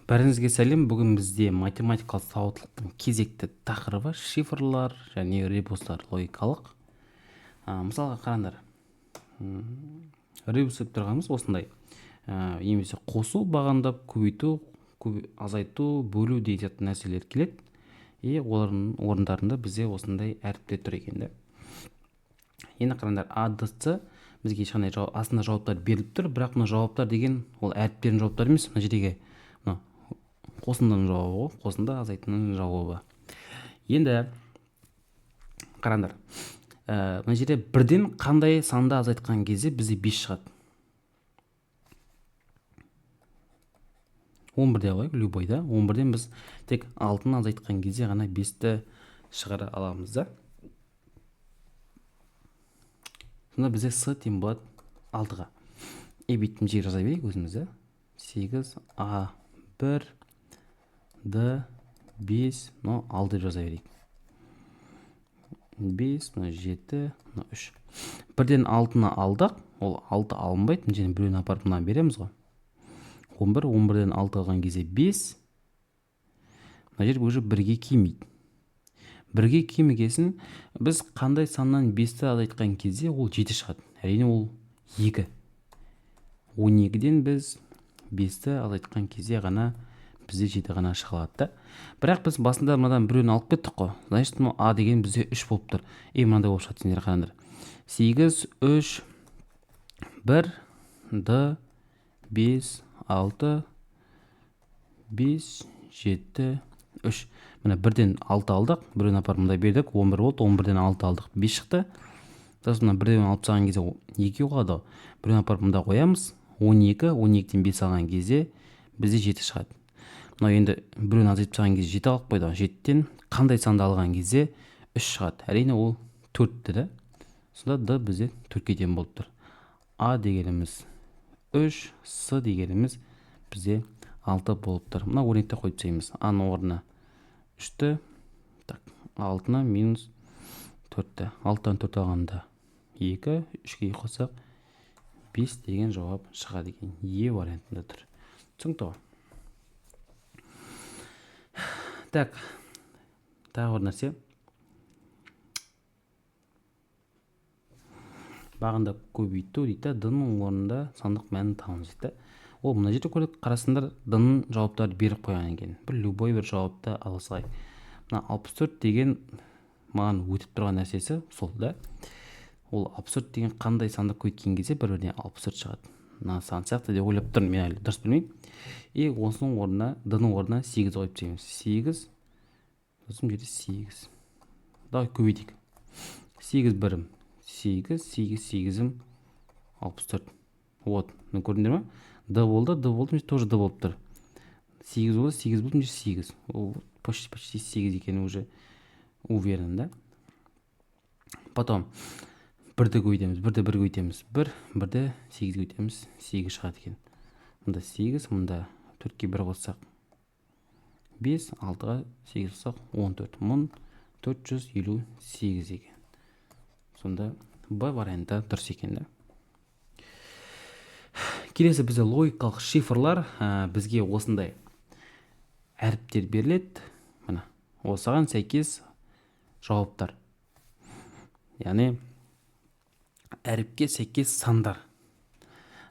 Бәріңізге сәлем. Бүгін бізде математикалық сауаттылықтың кезекті тақырыбы шифрлар және ребустар логикалық. Мысалға қараңдар. Ребус деп тұрғанымыз осындай. Немесе қосу, бағандап, көбейту, азайту, бөлу деген нәрселер келеді. И олардың орындарында бізде осындай әріптер тұр екен де. Енді қараңдар, А, Д, С бізге ешқандай астында жауаптар беріліп тұр, бірақ мына жауаптар деген ол әріптердің жауаптары емес, мына жердегі қосындының жауабы ғой, қосында азайтының жауабы. Енді қараңдар, мына жерде бірден қандай санды азайтқан кезде бізде 5 шығады. 11-де қойып, любой да, 11-ден біз тек 6-ны азайтқан кезде ғана 5-ті шығара аламыз да. Сонда бізде С тең болады 6-ға. Беттім жер жаза берейік өзімізді. 8, А, 1, Д, 5, 6 деп жаза берейік. 5, 7, 3. Бірден 6-ны алдық, ол 6 алынбайды, және біреуін апарып мына береміз ғой. 11, 11-ден 6 алған кезде 5. Мына жер уже 1-ге келмейді. 1-ге келмегесін біз қандай саннан 5-ті азайтқан кезде ол 7 шығады. Әрине ол 2. 12-ден біз 5-ті азайтқан кезде ғана бізде 7 ғана шығалады. Бірақ біз басында мынадан біреуін алып кеттік қой. Значит, А деген бізде 3 болып тұр. Мынандай болып шығады, сендер қараңдар. 8, 3, 1, Д, 5, 6, 5, 7, 3. Мына 1-ден 6 алдық, біреуін апарып мында бердік, 11 болды, 11-ден 6 алдық, 5 шықты. Сосын мына 1-ден алып тастаған кезде 2 қалады. Біреуін апарып мында қоямыз, 12, 12-ден 5 алған кезде бізде 7 шығады. Мына енді біреуін азайтып тастаған кезде 7 алып қойды. 7-тен қандай санды алған кезде 3 шығады. Әрине ол 4-ті да. Сонда Д бізде 4-ке тең болып тұр. А дегеніміз 3, С дегеніміз бізде 6 болып тұр. Мына өрнекті қойып тастаймыз. А-ның орнына 3-ті, 6-ны минус 4-ті. 6-тан 4 алғанда 2, 3-ке қосақ 5 деген жауап шығады екен. Вариантында тұр. Түсінікті ғой? Тағы бір нәрсе. Бағында көбейту дейді, Д-ның орнында сандық мәнін табыңыз дейді. Ол мына жерде көрдік, қарасындар Д-ның жауаптары беріп қойған екен. Бір любой бір жауапты ала салайық. Мына 64 деген маған өтіп тұрған нәрсесі сол да. Ол 64 деген қандай санды көйткен кезде бір-біріне 64 шығады. Мына сан сияқты деп ойлап тұрмын, мен әлі дұрыс білмеймін. Осының орнына, Д-ның орнына 8 қойып тастаймыз. 8, сосын жерде 8. Давай көбейтейік. 8 бірім. 8, 8, 8-ім 64. Вот, көрдіңдер ме? Д болды, тоже Д болып тұр. 8 болды, 8 болды, 8. Ол почти 8 екені уже уверен, да? Потом, 1-ді көйтеміз, 1-ді 1 көйтеміз. 1-ді 8 көйтеміз, 8 шығады екен. Мұнда 8, мұнда 4-ке 1 қоссақ 5, 6-ға 8 қоссақ 14. 1458 екен. Сонда Б варианты дұрыс екен да. Келесі бізде логикалық шифрлар. Бізге осындай әріптер беріледі. Мына осыған сәйкес жауаптар. Яғни әріпке сәйкес сандар.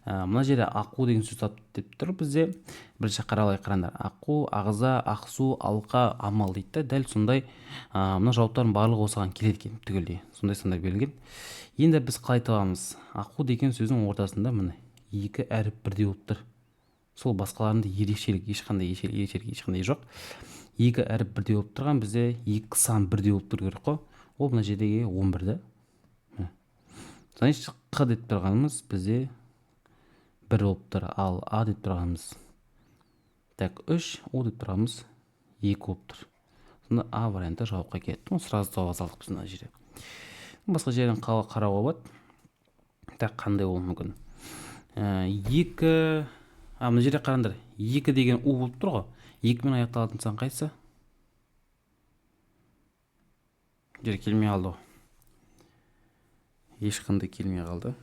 Мына жерде аққу деген сөз деп тұр бізде. Бірінші қаралай қараңдар. Аққу, ағза, ақсу, алқа, амал дейді. Дәл сондай мына жауаптардың барлығы осыған келеді екен түгелдей. Сондай сандар берілген. Енді біз қалай табамыз? Аққу деген сөздің ортасында міне 2 әріп бірдей болып тұр. Сол басқаларында ерекшелік, ешқандай жоқ. 2 әріп бірдей болып тұрған, бізде 2 сан бірдей болып тұр керек қой. Ол мына жердегі 11-ді. Значит, Қ деп тұрғанымыз бізде 1 болып тұр, ал А деп тұрғанымыз 3, О деп тұрғанымыз 2 болып тұр. Сонда А варианты жауапқа келеді. Сразу жауап салдық біз мына жерде. Басқа жерден қарауға болады. Қандай ол мүмкін? 2, мына жерде қараңдар. 2 деген У болып тұр ғой. 2 мен аяқталатын сан қайсы? Жер келмей қалды ғой. Ешқандай келмей қалды.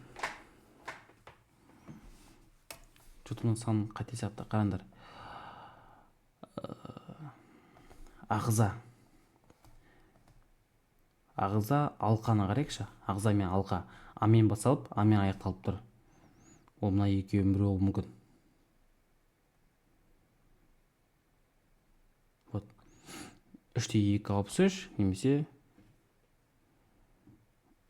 Жұтымның санын қате сияқты қараңдар. ағза алқаны қарайықшы. Ағза мен алқа амен басталып амен аяқталып тұр. Ол мына екеуінің бірі болуы мүмкін. Вот 3-2 63 немесе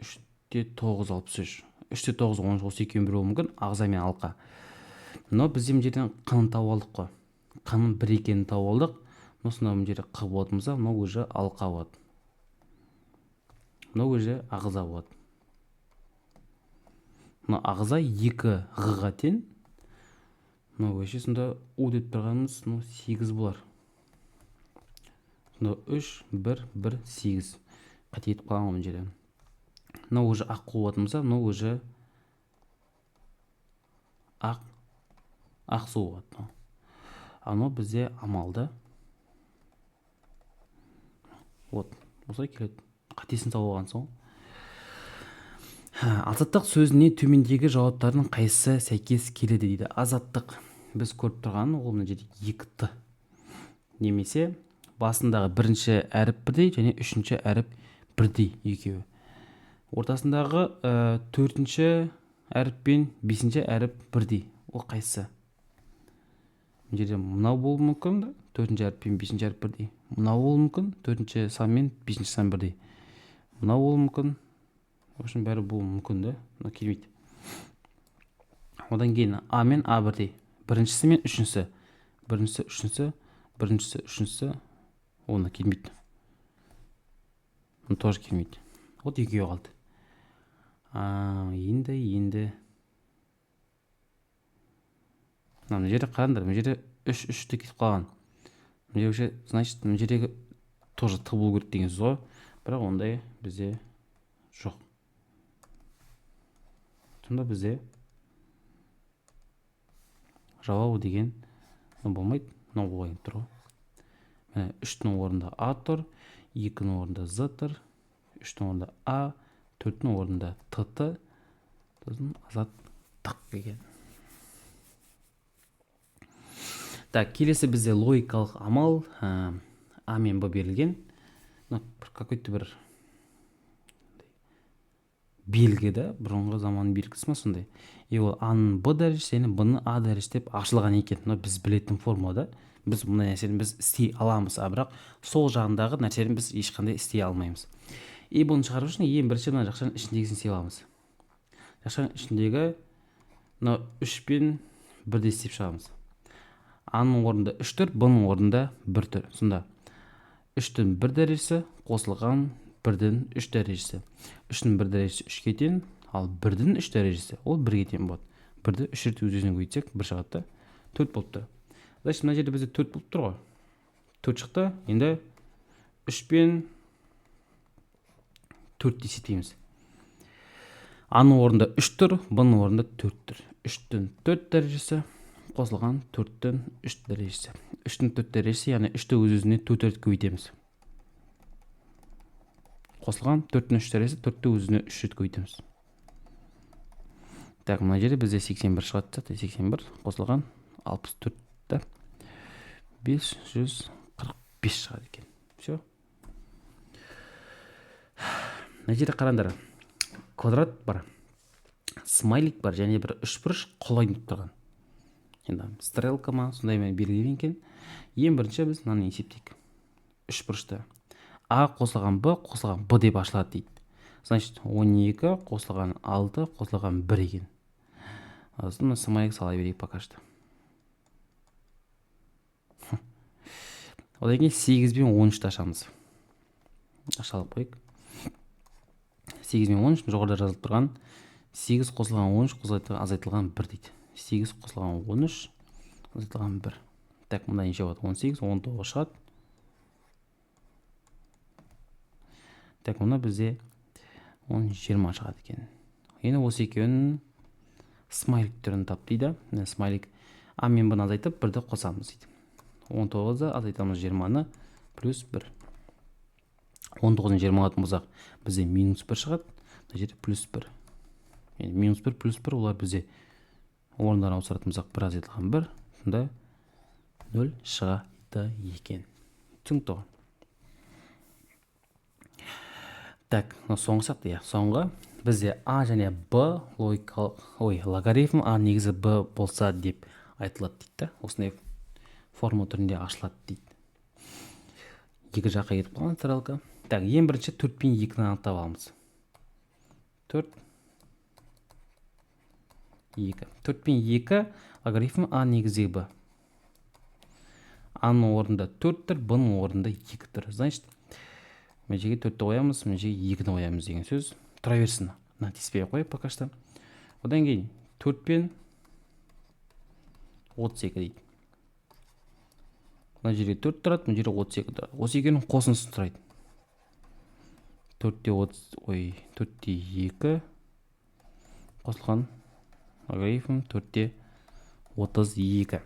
3-9 63. 3-9 13 осы екеуінің бірі болуы мүмкін. Ағза мен алқа. Но біз мына жерден қынын тауып алдық қой. Қынын бір екенін тауып алдық. Осында мына жерде қ болатын болса, мынау уже алқа болады. Мынау уже ағза болады. Мына ағза 2ға тең. Мынау өше сонда у деп тұрғанымыз 8 болар. Сонда 3 1 1 8. Қате етіп қалған ғой мына жерде. Мынау уже ақ болатын болса, мынау уже ақ су болады. Анау бізде амалды. Вот, осылай келеді. Қатесін тауып алғансың ғой. Азаттық сөзіне төмендегі жауаптардың қайсысы сәйкес келеді дейді. Азаттық біз көріп тұрған ол мына жерде 2-т. Немесе басындағы бірінші әріп бірдей және үшінші әріп бірдей екеуі. Ортасындағы 4-ші әріп пен 5-ші әріп бірдей. Ол қайсысы? Мына жерде мынау болуы мүмкін, 4-ші әріп пен 5-ші әріп бірдей. Мынау болуы мүмкін, 4-ші сан мен 5-ші сан бірдей. Мынау болуы мүмкін. В общем, бәрі болуы мүмкін да, но келмейді. Одан кейін а мен а бірдей. Біріншісі мен үшіншісі. Біріншісі, үшіншісі, біріншісі, үшіншісі. Оны келмейді. Оны тоже келмейді. Вот екеуі қалды. Енді. Мына жерде қараңдар, мына жерде 3-3-ті кетіп қалған. Мына жерде, значит, мына жердегі тоже т болу керек деген сөз ғой. Бірақ ондай бізде жоқ. Сонда бізде жауабы деген болмайды. Мынау болайын тұр ғой. 3-тің орнында а тұр, 2-нің орнында з тұр, 3-тің орнында а, 4-тің орнында т. Сосын азаттық деген. Так, келесі бізде логикалық амал. А мен б берілген. Какой-то бір белгі да, бұрынғы заман белгісі ма сондай. И ол а-ның б дәрежесі және б-ның а дәрежесі деп ашылған екен. Біз білетін формула. Біз мұндай нәрсені біз істей аламыз, бірақ сол жағындағы нәрсені біз ешқандай істей алмаймыз. И бұны шығару үшін ең бірінші мына жақшаның ішіндегісін істей аламыз. Жақшаның ішіндегі 3 пен 1-ді істеп шығамыз. А-ның орнында 3 тұр, б-ның орнында 1 тұр. Сонда 3-тің 1 дәрежесі қосылған 1-дің 3 дәрежесі. 3-тің 1 дәрежесі 3-ке тең, ал 1-дің 3 дәрежесі ол 1-ге тең болады. 1-ді 3 рет өз-өзіне көбейтсек 1 шығады, 4 болып тұр. Значит, мына жерде бізде 4 болып тұр ғой. 4 шықты. Енді 3 пен 4-ті есептейміз. А-ның орнында 3 тұр, б-ның орнында 4 тұр. 3-тің 4 дәрежесі қосылған 4-тің 3 дәрежесі. 3-тің 4 дәрежесі, яғни 3-ті өз-өзіне 4 рет көбейтеміз. Қосылған 4-тің 3 дәрежесі, 4-ті өз-өзіне 3 рет көбейтеміз. Так, мына жерде бізде 81 шығады. 81 қосылған 64-ті 545 шығады екен. Все. Мына жерде қараңдар. Квадрат бар, смайлик бар, және бір үшбұрыш қолайынып тұрған. Енді стрелка ма, сондай белгіленген екен. Ең бірінші біз мынаны есептейік. Үшбұрышты а қосылған б қосылған б деп ашылады дейді. Значит, 12 қосылған 6 қосылған 1 екен. Сосын смайлик сала берейік пока что. Одан кейін 8 бен 13-ті ашамыз. Ашалып қойық. 8 бен 13 жоғарыда жазылып тұрған 8 қосылған 13 қосылған азайтылған 1 дейді. 8 қосылған 13 азайтылған 1. Так, мұнда неше болады? 18, 19 шығады. Так, мұнда бізде 20 шығады екен. Енді осы екеуінің смайлик түрін тап дейді. Смайлик а мен б-ны азайтып 1-ді қосамыз дейді. 19-ды азайтамыз 20-ны плюс 1. 19-ны 20 алатын болсақ, бізде минус 1 шығады. Мына жерде плюс 1. Минус 1 плюс 1 олар бізде орындарын ауыстыратын болсақ 1 азайтылған 1. Сонда 0 шығады екен. Түсінікті ғой. Так, соңғы сияқты, иә, соңғы бізде а және б логикалық, логарифм а негізі б болса деп айтылады дейді да. Осындай форма түрінде ашылады дейді. Екі жаққа кетіп қалған стрелка. Так, ең бірінші 4 пен 2-ні анықтап аламыз. 4, 2. 4 пен 2 логарифм а негізі б. А-ның орнында 4-тір, б-ның орнында 2-тір. Значит, мына жерге 4-ті қоямыз, мына жерге 2-ні қоямыз деген сөз. Тұра берсін. Тиіспей қойып пока что. Одан кейін 4 пен 32 дейді. Мына жерге 4 тұрады, мына жерге 32 тұрады. 32-ның қосындысын сұрайды. 4-те 2 қосылған логарифм 4-те 32.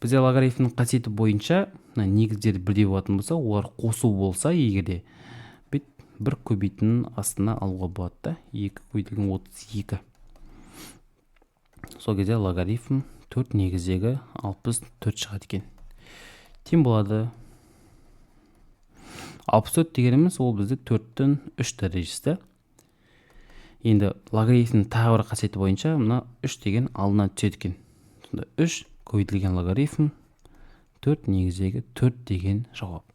Бізде логарифмнің қасиеті бойынша негіздері бірдей болатын болса, олар қосу болса, егерде бір көбейтінің астына алуға болады да. 2 көбейтілген 32. Сол кезде логарифм 4 негіздегі 64 шығады екен. Тең болады. 64 дегеніміз ол бізде 4-тің 3 дәрежесі. Енді логарифмнің тағы бір қасиеті бойынша мына 3 деген алдына түседі екен. Сонда 3 көбейтілген логарифм 4 негіздегі 4 деген жауап.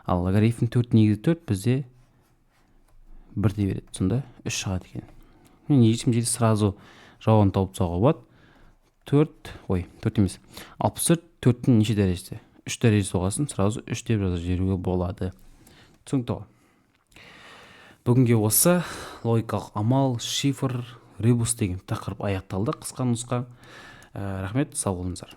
Ал логарифм 4 негізі 4 бізде 1 де береді. Сонда 3 шығады екен. Ешкім жерде сразу жауабын тауып тастауға болады. 4 емес. 64 4-тің неше дәрежесі? 3 дәрежесі болғасын сразу 3 деп жазып жіберуге болады. Түсінікті ғой. Бүгінге осы логикалық амал, шифр, ребус деген тақырып аяқталды. Қысқа нұсқа. Рахмет, сау болыңыздар.